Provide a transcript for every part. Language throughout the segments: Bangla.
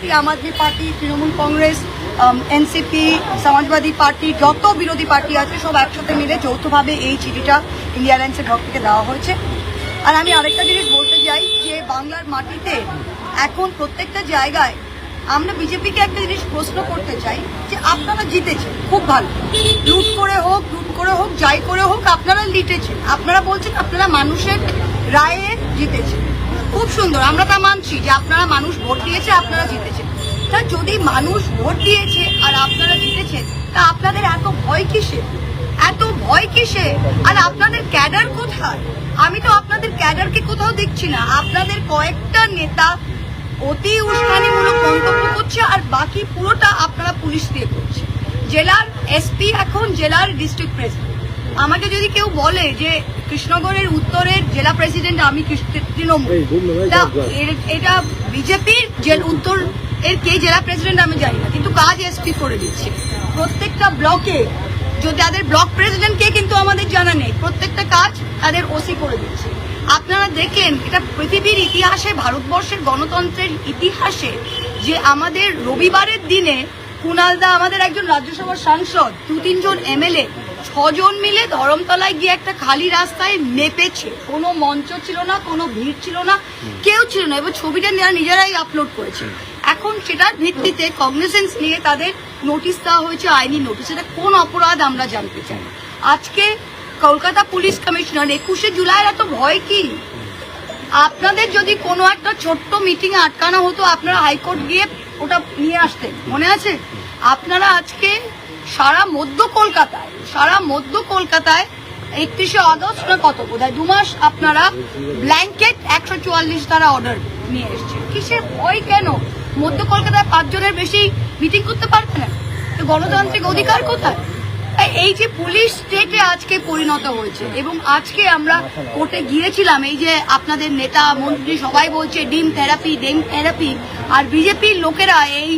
Party, Aam Aadmi party, Trinamool Congress, NCP, Samajwadi party, যত বিরোধী পার্টি আছে সব একসাথে মিলে যৌথভাবে এই চিঠিটা ইন্ডিয়া অ্যালায়েন্সের পক্ষ থেকে দেওয়া হয়েছে। আর আমি আরেকটা জিনিস বলতে চাই যে বাংলার মাটিতে এখন প্রত্যেকটা জায়গায় আমরা বিজেপিকে একটা জিনিস প্রশ্ন করতে চাই যে আপনারা জিতেছেন, খুব ভালো, লুট করে হোক যাই করে হোক আপনারা জিতেছেন, আপনারা বলছেন আপনারা মানুষের রায়ে জিতেছেন, খুব সুন্দর, আমরা তা মানছি যে আপনারা মানুষ ভোট দিয়েছে, আপনারা জিতেছেন। তা যদি মানুষ ভোট দিয়েছে আর আপনারা জিতেছেন, তা আপনাদের এত ভয় কিসে, আর আপনাদের ক্যাডার কোথায়? আমি তো আপনাদের ক্যাডারকে কোথাও দেখছি না। আপনাদের কয়েকটা নেতা অতি উস্কানিমূলক মন্তব্য করছে আর বাকি পুরোটা আপনারা পুলিশ দিয়ে করছে। জেলার এসপি এখন জেলার ডিস্ট্রিক্ট প্রেসিডেন্ট। আমাকে যদি কেউ বলে যে কৃষ্ণগড়ের উত্তরের জেলা প্রেসিডেন্ট আমি তৃণমূল, এটা বিজেপির উত্তর এর কে জেলা প্রেসিডেন্ট আমি জানি না, কিন্তু কাজ এসপি করে দিচ্ছে। প্রত্যেকটা ব্লকে যদি তাদের ব্লক প্রেসিডেন্ট কে কিন্তু আমাদের জানা নেই, প্রত্যেকটা কাজ তাদের ওসি করে দিচ্ছে। আপনারা দেখেন এটা পৃথিবীর ইতিহাসে, ভারতবর্ষের গণতন্ত্রের ইতিহাসে যে আমাদের রবিবারের দিনে কুণালদা আমাদের একজন রাজ্যসভার সাংসদ, 2-3 জন এমএলএ 6 জন মিলে ধরমতলায় গিয়ে একটা খালি রাস্তায় মেপেছে, কোনো মঞ্চ ছিল না, কোনো ভিড় ছিল না, কেউ ছিল না, এবং ছবিটা নিজেরাই আপলোড করেছে। এখন সেটার ভিত্তিতে কগনিসেন্স নিয়ে তাদের নোটিশ দেওয়া হয়েছে, আইনি নোটিশ। এটা কোন অপরাধ আমরা জানতে চাই। আজকে কলকাতা পুলিশ কমিশনার 21শে জুলাই এত ভয় কি? আপনাদের যদি কোনো একটা ছোট্ট মিটিং এ আটকানো হতো, আপনারা হাইকোর্ট গিয়ে ওটা নিয়ে আসতেন, মনে আছে? আপনারা আজকে সারা মধ্য কলকাতায় 31শে আগস্ট না কত, বোধহয় 2 মাস আপনারা ব্ল্যাঙ্কেট 144 দ্বারা অর্ডার নিয়ে এসছেন। কিসের ভয় কেন? মধ্য কলকাতায় 5 জনের বেশি মিটিং করতে পারবে না, গণতান্ত্রিক অধিকার কোথায়? এই যে পুলিশ স্টেটে আজকে পরিণত হয়েছে, এবং আজকে আমরা কোর্টে গিয়েছিলাম, এই যে আপনাদের নেতা মন্ত্রী সবাই বলছে ডিম থেরাপি, আর বিজেপির লোকেরা এই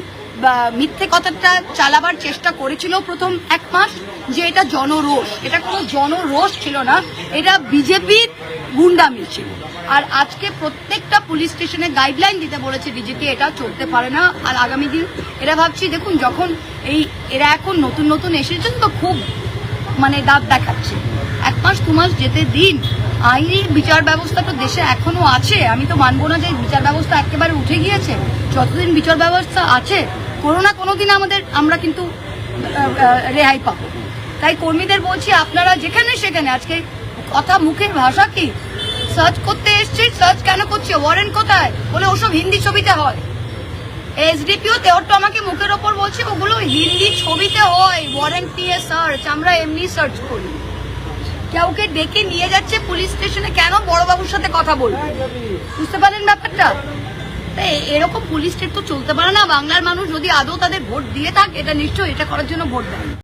মিথ্যে কথাটা চালাবার চেষ্টা করেছিল প্রথম 1 মাস যে এটা জনরোষ। এটা কোনো জনরোষ ছিল না, এটা বিজেপির গুন্ডামি ছিল। আর আজকে প্রত্যেকটা পুলিশ স্টেশনে গাইডলাইন দিতে বলেছে ডিজিপি, এটা চলতে পারে না। আর আগামী দিন এরা ভাবছি, দেখুন যখন এরা এখন নতুন এসেছেন তো খুব দাঁত দেখাচ্ছে, 1 মাস 2 মাস যেতে দিন। আইনি বিচার ব্যবস্থা তো দেশে এখনো আছে, আমি তো মানবো না যে বিচার ব্যবস্থা একেবারে উঠে গিয়েছে। যতদিন বিচার ব্যবস্থা আছে, কোনো না কোনোদিন আমরা কিন্তু রেহাই পাবো। তাই কর্মীদের বলছি, আপনারা যেখানে সেখানে আজকে কথা, মুখের ভাষা কি, সার্চ করতে এসছে, সার্চ কেন করছে, ওয়ারেন্ট কোথায়, বলে ওসব হিন্দি ছবিতে হয়। এসডিপিও তেওরটা আমাকে মুখের ওপর বলছে ওগুলো হিন্দি ছবিতে হয়, ওয়ারেন্ট নিয়ে সার্চ, আমরা এমনি সার্চ করি। কাউকে ডেকে নিয়ে যাচ্ছে পুলিশ স্টেশনে, কেন? বড়বাবুর সাথে কথা বলবে, বুঝতে পারেন ব্যাপারটা? এরকম পুলিশ স্টেট তো চলতে পারে না। বাংলার মানুষ যদি আদৌ তাদের ভোট দিয়ে থাকে, এটা নিশ্চয়ই এটা করার জন্য ভোট দেয়।